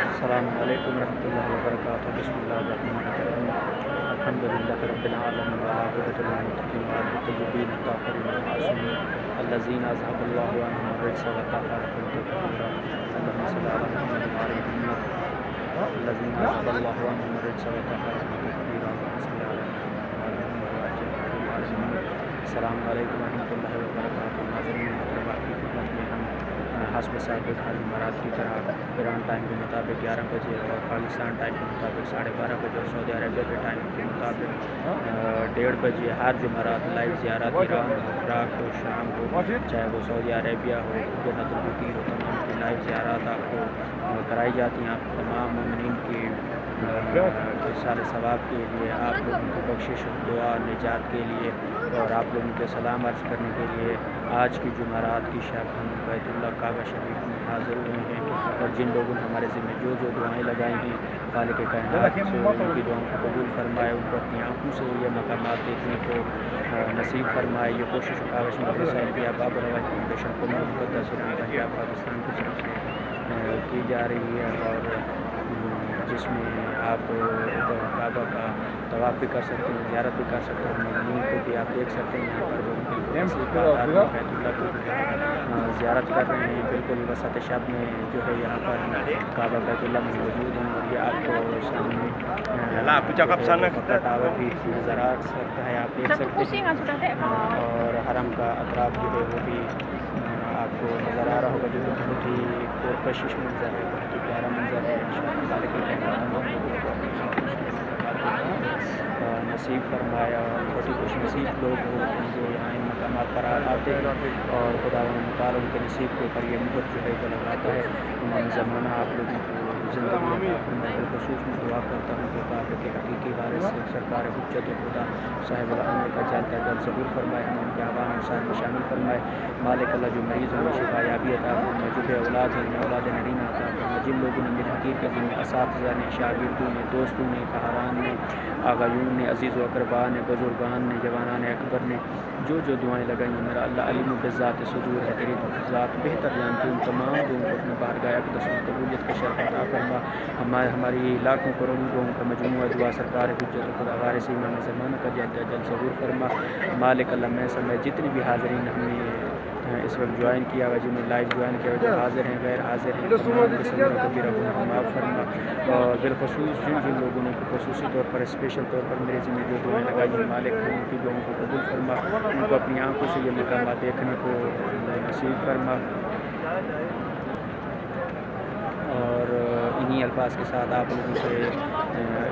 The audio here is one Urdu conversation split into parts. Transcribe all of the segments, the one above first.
السلام علیکم ورحمۃ اللہ وبرکاتہ. بسم اللہ الرحمن الرحیم. الحمد للہ رب العالمین والعاقبۃ للمتقین والطیبین الطاہرین المعصومین الذین اذهب اللہ عنہم الرجس وطہرهم تطہیرا. اللہم صل علی محمد وعلی محمد الذین اذهب اللہ عنہم الرجس وطہرهم تطہیرا. اللہم صل علی محمد وعلی محمد. السلام علیکم ورحمۃ اللہ وبرکاتہ. ناظرین محترم، آپ کی خدمت میں ہم حسب ثابت حال امارات کی طرح ایران ٹائم کے مطابق 11 بجے اور پاکستان ٹائم کے مطابق 12:30 بجے اور سعودی عربیہ کے ٹائم کے مطابق 1:30 بجے ہر جمعرات لائیو زیارت ایران ہو، عراق ہو، شام ہو، چاہے وہ سعودی عربیہ ہو، جنت البقیع ہو، تمام کی لائیو زیارات آپ کو کرائی جاتی ہیں. آپ تمام مومنین کی سارے ثواب کے لیے، آپ لوگوں کو بخشش دعا نجات کے لیے اور آپ لوگوں کے سلام عرض کرنے کے لیے آج کی جمعرات کی شب ہم بیت اللہ کعبہ شریف میں حاضر ہوئے ہیں. اور جن لوگوں نے ہمارے ذمہ جو دعائیں لگائی ہیں، خالق کائنات سے ان کی دعاؤں کو قبول فرمائے، ان کو اپنی آنکھوں سے یہ مقامات دیکھنے کو نصیب فرمائے. یہ کوشش کعبہ شریف مدرسہ باب الرواج فاؤنڈیشن کو مقدس پنجاب پاکستان کی طرف سے کی جا رہی ہے، اور جس میں آپ کعبہ کا طواف بھی کر سکتے ہیں، زیارت بھی کر سکتے ہیں. مومنین کو بھی آپ دیکھ سکتے ہیں یہاں پر وہ بیت اللہ کی زیارت کر رہے ہیں. بالکل وسط شب میں جو ہے یہاں پر کعبہ بیت اللہ میں موجود ہیں، اور یہ آپ کو سامنے ٹاور بھی نظر آ سکتا ہے، آپ دیکھ سکتے ہیں. اور حرم کا اطراف جو ہے وہ بھی آپ کو نظر آ رہا ہوگا، جو کہ بہت ہی پرکشش منظر ہے، بہت ہی پیارا منظر ہے. انشاءاللہ تمام لوگوں کو نصیب فرمایا. بہت ہی خوش نصیب لوگ ہوتے ہیں جو یہاں ان مقامات پر آتے ہیں، اور خدا تعالیٰ ان کے نصیب کے اوپر یہ مہر جو ہے وہ لگاتا ہے. امام زمانہ آپ لوگوں کو زندگی عطا فرمائے. بالخصوص میں دعا کرتا ہوں کہ کعبے کے حقیقی وارث سے سرکار حجت خدا صاحب العمر کا جلد ظہور فرمائے، ہم ان کے عوام انسان میں شامل فرمائے. مالک اللہ جو مریض ہوں شفا یابی عطا فرمائے، جو بے اولاد ہیں انہیں اولاد نرینہ عطا فرمائے. جن لوگوں نے میری حقیق کے ذمہ اساتذہ نے، شاگردوں نے، دوستوں نے، خواہران نے، آغایون نے، عزیز و اقربا نے، بزرگان نے، جوانان اکبر نے جو دعائیں لگائی ہیں، میرا اللہ علیم بذات صدور ہے، تیری ذات بہتر جانتی. ان تمام لوگوں کو اپنے بارگاہ اقدس میں قبولیت کا شرف عطا فرما. ہماری لاکھوں کروڑوں لوگوں کا مجموعہ دعا سرکار حجت خدا وارث امام زمانہ کا جلد ظہور فرما. مالک اللہ میں سمجھ جتنے بھی حاضرین ہم نے اس وقت جوائن کیا ہوا، جنہیں لائیو جوائن کیا ہوا، جو حاضر ہیں غیر حاضر ہیں، تمام کے سب کو بھی رب معاف فرما. اور بالخصوص جن لوگوں نے خصوصی طور پر اسپیشل طور پر میرے ذمہ جو دعائیں لگائی ہیں، مالک ان کی دعاؤں کو قبول فرما، ان کو اپنی آنکھوں سے یہ مقامات دیکھنے کو نصیب فرما. اور انہی الفاظ کے ساتھ آپ لوگوں سے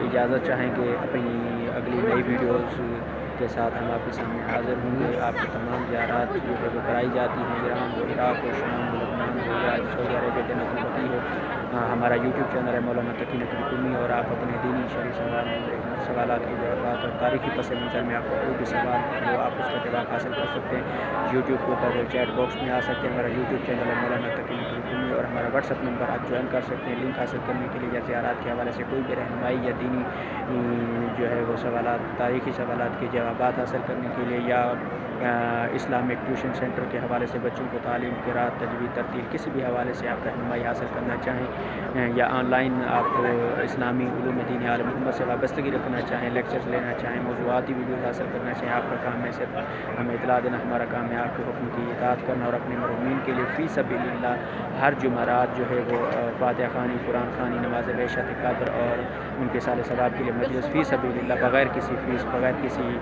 اجازت چاہیں گے. اپنی اگلی نئی ویڈیوز کے ساتھ ہم آپ کے سامنے حاضر ہوں گے. آپ کی تمام زیارات جو ہے وہ کرائی جاتی ہیں، ایران ہو، عراق ہو، شام ہو، لبنان ہو، یا سعودی عربیہ جنت البقیع ہو. ہمارا یوٹیوب چینل ہے مولانا تقی نقوی قمی، اور آپ اپنے دینی شرعی سوالات کے جوابات اور تاریخی پس منظر میں آپ کو کوئی بھی سوال جو آپ اس کا جواب حاصل کر سکتے ہیں. یوٹیوب کے اوپر چیٹ باکس میں آ سکتے ہیں. ہمارا یوٹیوب چینل ہے مولانا تقی نقوی قمی، اور ہمارا واٹس ایپ نمبر آپ جوائن کر سکتے ہیں. لنک حاصل کرنے کے لیے یا زیارات کے حوالے سے کوئی بھی رہنمائی یا دینی جو ہے وہ سوالات، تاریخی سوالات کے جوابات حاصل کرنے کے لیے، یا اسلامک ٹیوشن سینٹر کے حوالے سے بچوں کو تعلیم، قراءت، تجوید، ترتیل کسی بھی حوالے سے آپ رہنمائی حاصل کرنا چاہیں، یا آن لائن آپ اسلامی علوم دین عالم محمد سے وابستگی رکھنا چاہیں، لیکچرز لینا چاہیں، موضوعاتی ویڈیوز حاصل کرنا چاہیں، آپ کا کام ہے صرف ہمیں اطلاع دینا. ہمارا کام ہے آپ کے حکم کی اطاعت کرنا، اور اپنے مرحومین کے لیے فی سبیل اللہ ہر جمعرات جو ہے وہ فاتحہ خوانی، قرآن خوانی، نماز عشاء قدر اور ان کے سال ثواب کے لیے مجلس فی سبیل اللہ، بغیر کسی فیس، بغیر کسی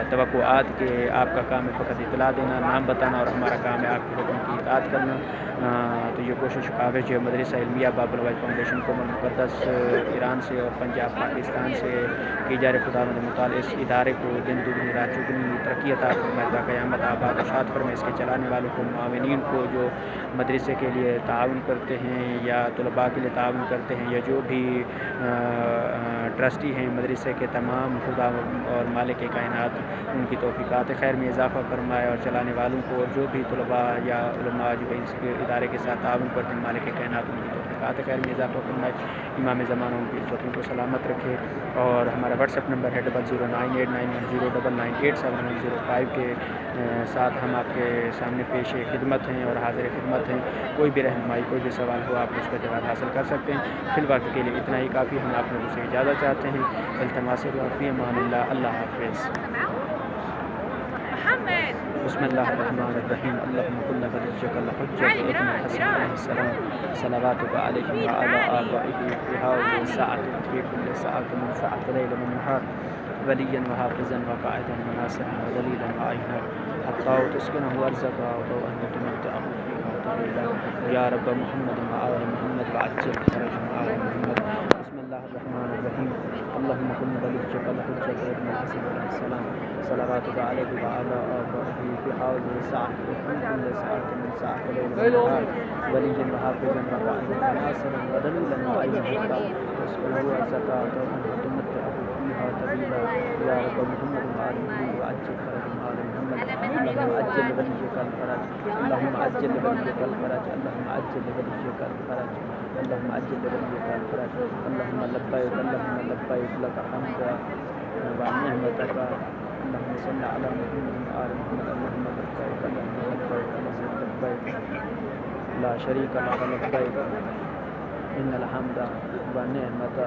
توقعات کے. آپ کا کام ہے فقط اطلاع دینا، نام بتانا، اور ہمارا کام ہے آپ کے حکم کی اطاعت کرنا. تو یہ کوشش کاغذ جو مدرسہ علمیہ باب الرواج فاؤنڈیشن کو مقدس ایران سے اور پنجاب پاکستان سے کی جا رہی. خدا مطالعہ اس ادارے کو دن دگنی رات چگنی ترقی عطا فرمائے، تا قیامت آباد و شاد فرمائے. اس کے چلانے والوں کو، معاونین کو جو مدرسے کے لیے تعاون کرتے ہیں یا طلباء کے لیے تعاون کرتے ہیں، یا جو بھی ٹرسٹی ہیں مدرسے کے، تمام خدا اور مالک کائنات ان کی توفیقات خیر میں اضافہ فرمائے. اور چلانے والوں کو، اور جو بھی طلباء یا علماء معاجب اس کے ادارے کے ساتھ تعاون کرتے ہیں. مالک کائنات ان کی توفیقات خیر میں اضافہ فرمائے. امام زمانہ ان کی عزتوں کو سلامت رکھے. اور ہمارا واٹس ایپ نمبر ہے 00989110887105 کے ساتھ ہم آپ کے سامنے پیش خدمت ہیں اور حاضر خدمت ہیں. کوئی بھی رہنمائی کوئی بھی سوال ہو آپ اس کا جواب حاصل کر سکتے ہیں. فی الوقت کے لیے اتنا ہی کافی. ہم آپ لوگوں سے اجازت چاہتے ہیں. التماس دعا فی امان اللہ. اللہ حافظ. بسم الله الرحمن الرحيم. اللهم كن وليك الحجة ابن الحسن عليه السلام صلواتك عليه وعلى آبائه في هذه الساعة وفي كل ساعة من ساعة ليل ونهار وليا وحافظا وقائدا وناصرا ودليلا وعينا حتى تسكنه أرزقك وضوءا وتمتعه فيها طويلا يا رب محمد وآل محمد وعجل فرجهم آل محمد. بسم الله الرحمن الرحيم. اللهم كن وليك الحجة ابن الحسن عليه السلام صلواتك عليه وعلى آبائه في هذه الساعة وفي كل ساعة من ساعة ليل ونهار وليا وحافظا وقائدا وناصرا ودليلا وعينا حتى تسكنه أرزقك وتمتعه فيها طويلا يا رب محمد وآل محمد وعجل فرجهم آل محمد. اللهم عجل وليك الفرج. اللهم عجل وليك الفرج. اللهم عجل وليك الفرج. اللهم عجل وليك الفرج. اللهم لبيك اللهم لبيك لك الحمد ونعمتك. اللهم صل على محمد وآل محمد. اللهم لبيك اللهم لبيك اللهم لبيك لا شريك لك لبيك إن الحمد والنعمة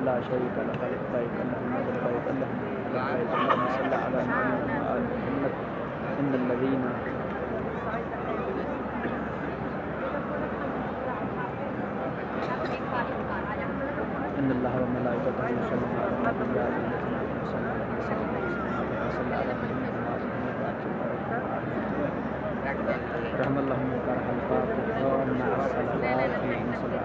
لا شريك لك لبيك اللهم لبيك اللهم لبيك. اللهم صل على محمد وآل محمد. إن الذين إن الله وملائكته يصلون على النبي يا أيها الذين آمنوا صلوا عليه وسلموا تسليما. صل على محمد وآل محمد وعجل فرجهم آل محمد. رحم الله من قرأ الفاتحة مع الصلوات في مصلى